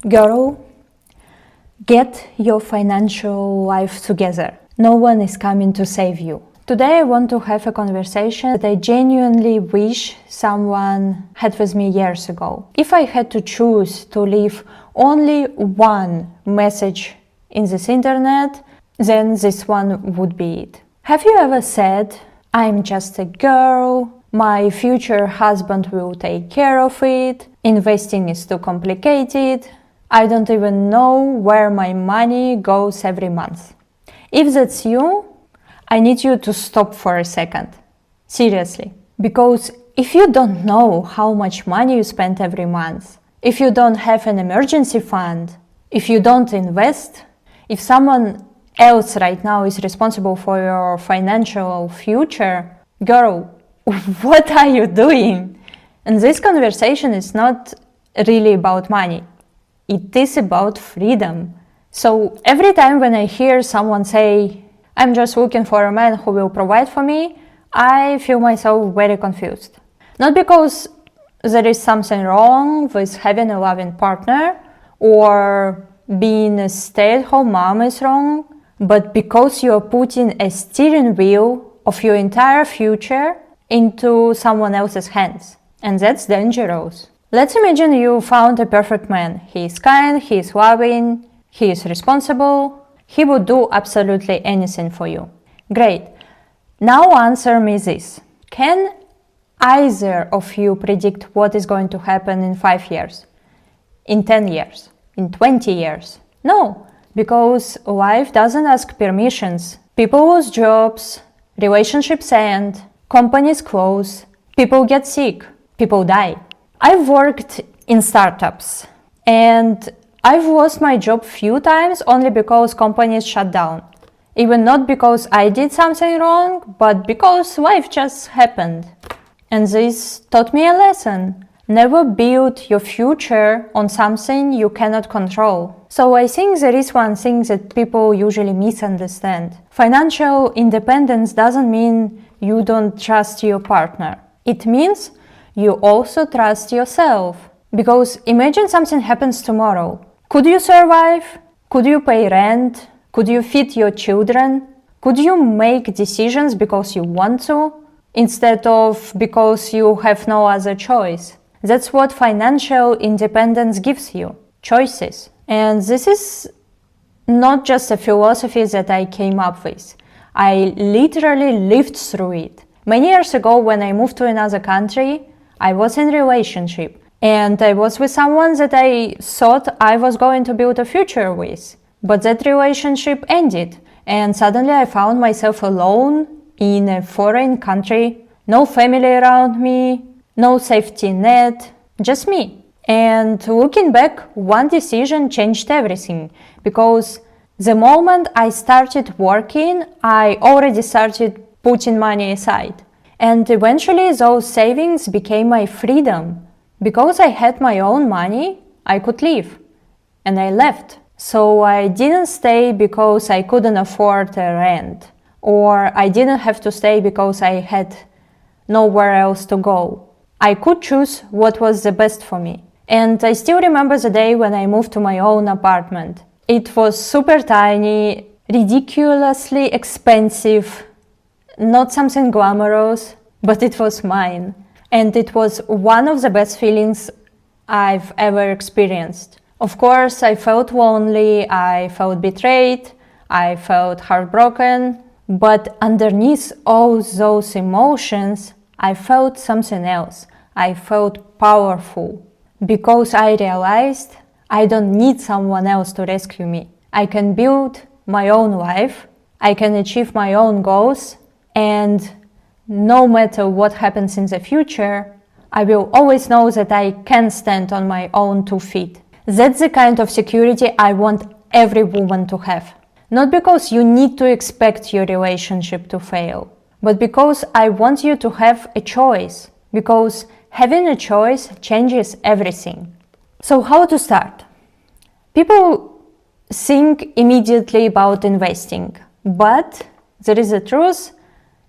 Girl, get your financial life together. No one is coming to save you. Today I want to have a conversation that I genuinely wish someone had with me years ago. If I had to choose to leave only one message in this internet, then this one would be it. Have you ever said, "I'm just a girl, my future husband will take care of it, investing is too complicated, I don't even know where my money goes every month"? If that's you, I need you to stop for a second. Seriously. Because if you don't know how much money you spend every month, if you don't have an emergency fund, if you don't invest, if someone else right now is responsible for your financial future, girl, what are you doing? And this conversation is not really about money. It is about freedom. So every time when I hear someone say, "I'm just looking for a man who will provide for me," I feel myself very confused. Not because there is something wrong with having a loving partner or being a stay-at-home mom is wrong, but because you are putting a steering wheel of your entire future into someone else's hands. And that's dangerous. Let's imagine you found a perfect man. He is kind, he is loving, he is responsible. He would do absolutely anything for you. Great. Now answer me this. Can either of you predict what is going to happen in 5 years? In 10 years? In 20 years? No, because life doesn't ask permissions. People lose jobs, relationships end, companies close, people get sick, people die. I've worked in startups and I've lost my job few times only because companies shut down. Even not because I did something wrong, but because life just happened. And this taught me a lesson. Never build your future on something you cannot control. So I think there is one thing that people usually misunderstand. Financial independence doesn't mean you don't trust your partner. It means you also trust yourself. Because imagine something happens tomorrow. Could you survive? Could you pay rent? Could you feed your children? Could you make decisions because you want to, instead of because you have no other choice? That's what financial independence gives you, choices. And this is not just a philosophy that I came up with. I literally lived through it. Many years ago, when I moved to another country, I was in a relationship. And I was with someone that I thought I was going to build a future with. But that relationship ended. And suddenly I found myself alone in a foreign country. No family around me, no safety net, just me. And looking back, one decision changed everything. Because the moment I started working, I already started putting money aside. And eventually those savings became my freedom. Because I had my own money, I could leave. And I left. So I didn't stay because I couldn't afford a rent. Or I didn't have to stay because I had nowhere else to go. I could choose what was the best for me. And I still remember the day when I moved to my own apartment. It was super tiny, ridiculously expensive, not something glamorous, but it was mine. And it was one of the best feelings I've ever experienced. Of course, I felt lonely, I felt betrayed, I felt heartbroken, but underneath all those emotions, I felt something else. I felt powerful because I realized I don't need someone else to rescue me. I can build my own life, I can achieve my own goals, and no matter what happens in the future, I will always know that I can stand on my own 2 feet. That's the kind of security I want every woman to have. Not because you need to expect your relationship to fail, but because I want you to have a choice. Because having a choice changes everything. So how to start? People think immediately about investing, but there is a truth,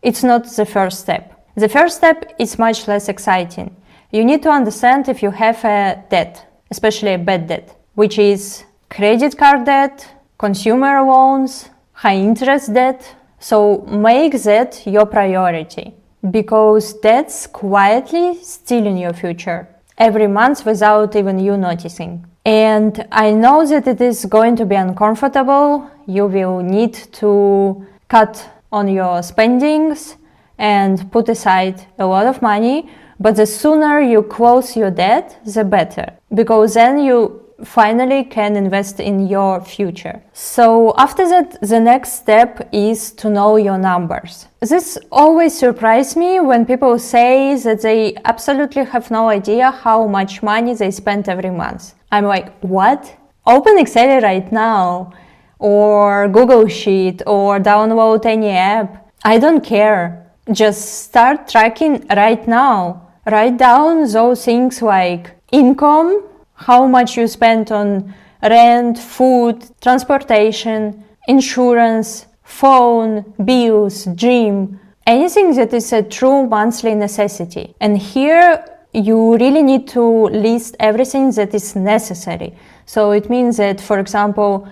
it's not the first step. The first step is much less exciting. You need to understand if you have a debt, especially a bad debt. which is credit card debt, consumer loans, high interest debt. So make that your priority, because that's quietly stealing your future every month without even you noticing. And I know that it is going to be uncomfortable. You will need to cut on your spendings and put aside a lot of money, but the sooner you close your debt, the better, because then you finally can invest in your future. So after that, the next step is to know your numbers. This always surprises me when people say that they absolutely have no idea how much money they spend every month. I'm like, what? Open Excel right now, or Google Sheet, or download any app. I don't care. Just start tracking right now. Write down those things like income, how much you spend on rent, food, transportation, insurance, phone, bills, gym, anything that is a true monthly necessity. And here you really need to list everything that is necessary. So it means that, for example,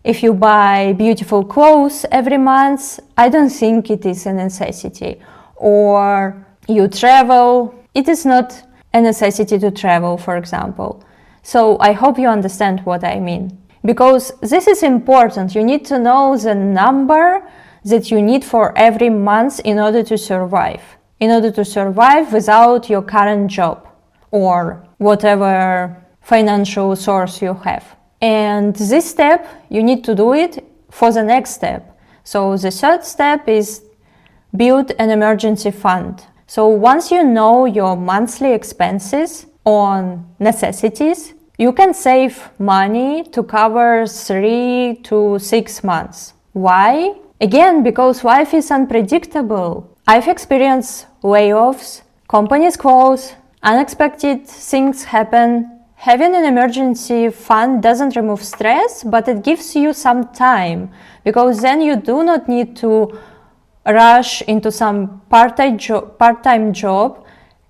if you buy beautiful clothes every month, I don't think it is a necessity. Or you travel, it is not a necessity to travel, for example. So I hope you understand what I mean. Because this is important. You need to know the number that you need for every month in order to survive. In order to survive without your current job or whatever financial source you have. And this step, you need to do it for the next step. So the third step is build an emergency fund. So once you know your monthly expenses on necessities, you can save money to cover 3 to 6 months. Why? Again, because life is unpredictable. I've experienced layoffs, companies close, unexpected things happen. Having an emergency fund doesn't remove stress, but it gives you some time, because then you do not need to rush into some part-time job.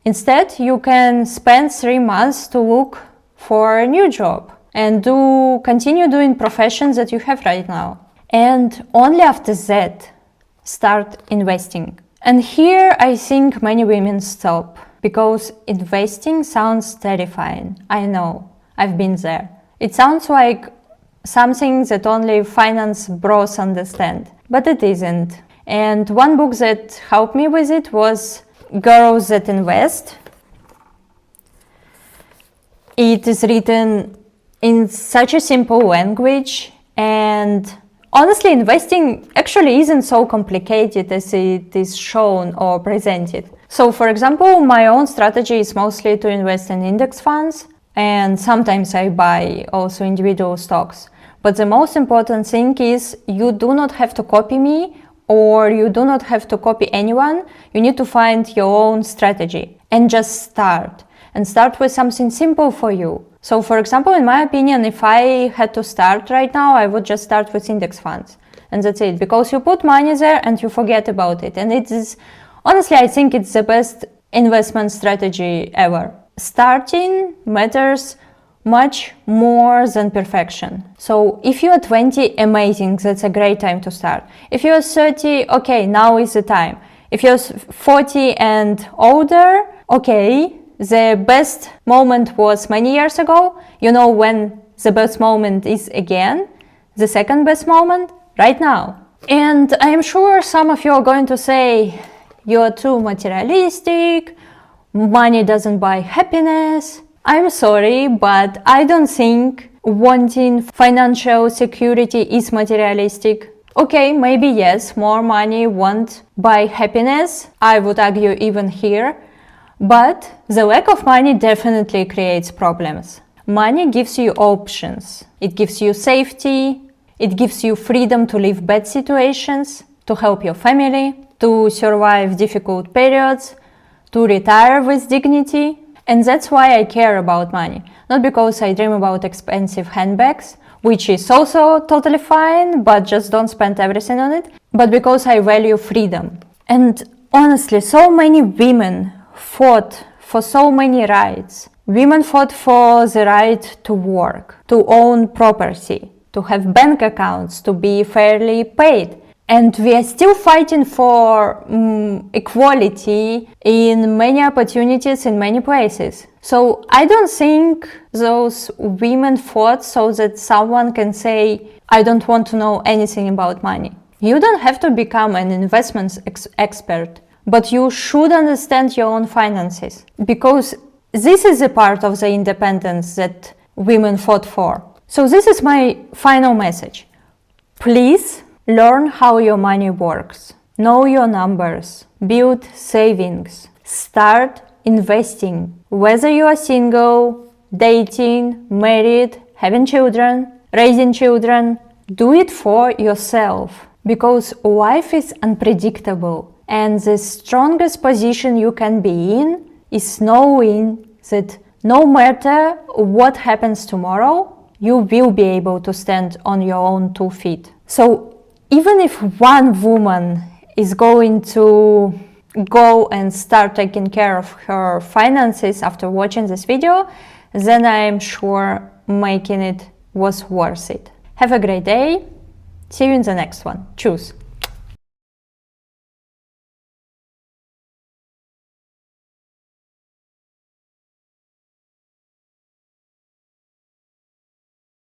Instead, you can spend 3 months to look for a new job and continue doing professions that you have right now. And only after that, start investing. And here I think many women stop, because investing sounds terrifying. I know, I've been there. It sounds like something that only finance bros understand, but it isn't. And one book that helped me with it was Girls That Invest. It is written in such a simple language, and honestly, investing actually isn't so complicated as it is shown or presented. So, for example, my own strategy is mostly to invest in index funds, and sometimes I buy also individual stocks. But the most important thing is you do not have to copy me, or you do not have to copy anyone. You need to find your own strategy and just start. And start with something simple for you. So, for example, in my opinion, if I had to start right now, I would just start with index funds. And that's it. Because you put money there and you forget about it. And it is, honestly, I think it's the best investment strategy ever. Starting matters much more than perfection. So if you are 20, amazing, that's a great time to start. If you are 30, okay, now is the time. If you're 40 and older, okay, the best moment was many years ago. You know when the best moment is again. The second best moment, right now. And I'm sure some of you are going to say, you're too materialistic, money doesn't buy happiness. I'm sorry, but I don't think wanting financial security is materialistic. Okay, maybe yes, more money won't buy happiness. I would argue even here. But the lack of money definitely creates problems. Money gives you options. It gives you safety. It gives you freedom to leave bad situations, to help your family, to survive difficult periods, to retire with dignity. And that's why I care about money. Not because I dream about expensive handbags, which is also totally fine, but just don't spend everything on it, but because I value freedom. And honestly, so many women fought for so many rights, Women fought for the right to work, to own property, to have bank accounts, to be fairly paid. And we are still fighting for equality in many opportunities in many places. So I don't think those women fought so that someone can say, I don't want to know anything about money. You don't have to become an investments expert, but you should understand your own finances, because this is a part of the independence that women fought for. So this is my final message. Please learn how your money works. Know your numbers. Build savings. Start investing. Whether you are single, dating, married, having children, raising children, do it for yourself. Because life is unpredictable, and the strongest position you can be in is knowing that no matter what happens tomorrow, you will be able to stand on your own 2 feet. So even if one woman is going to go and start taking care of her finances after watching this video, then I am sure making it was worth it. Have a great day. See you in the next one. Tschüss.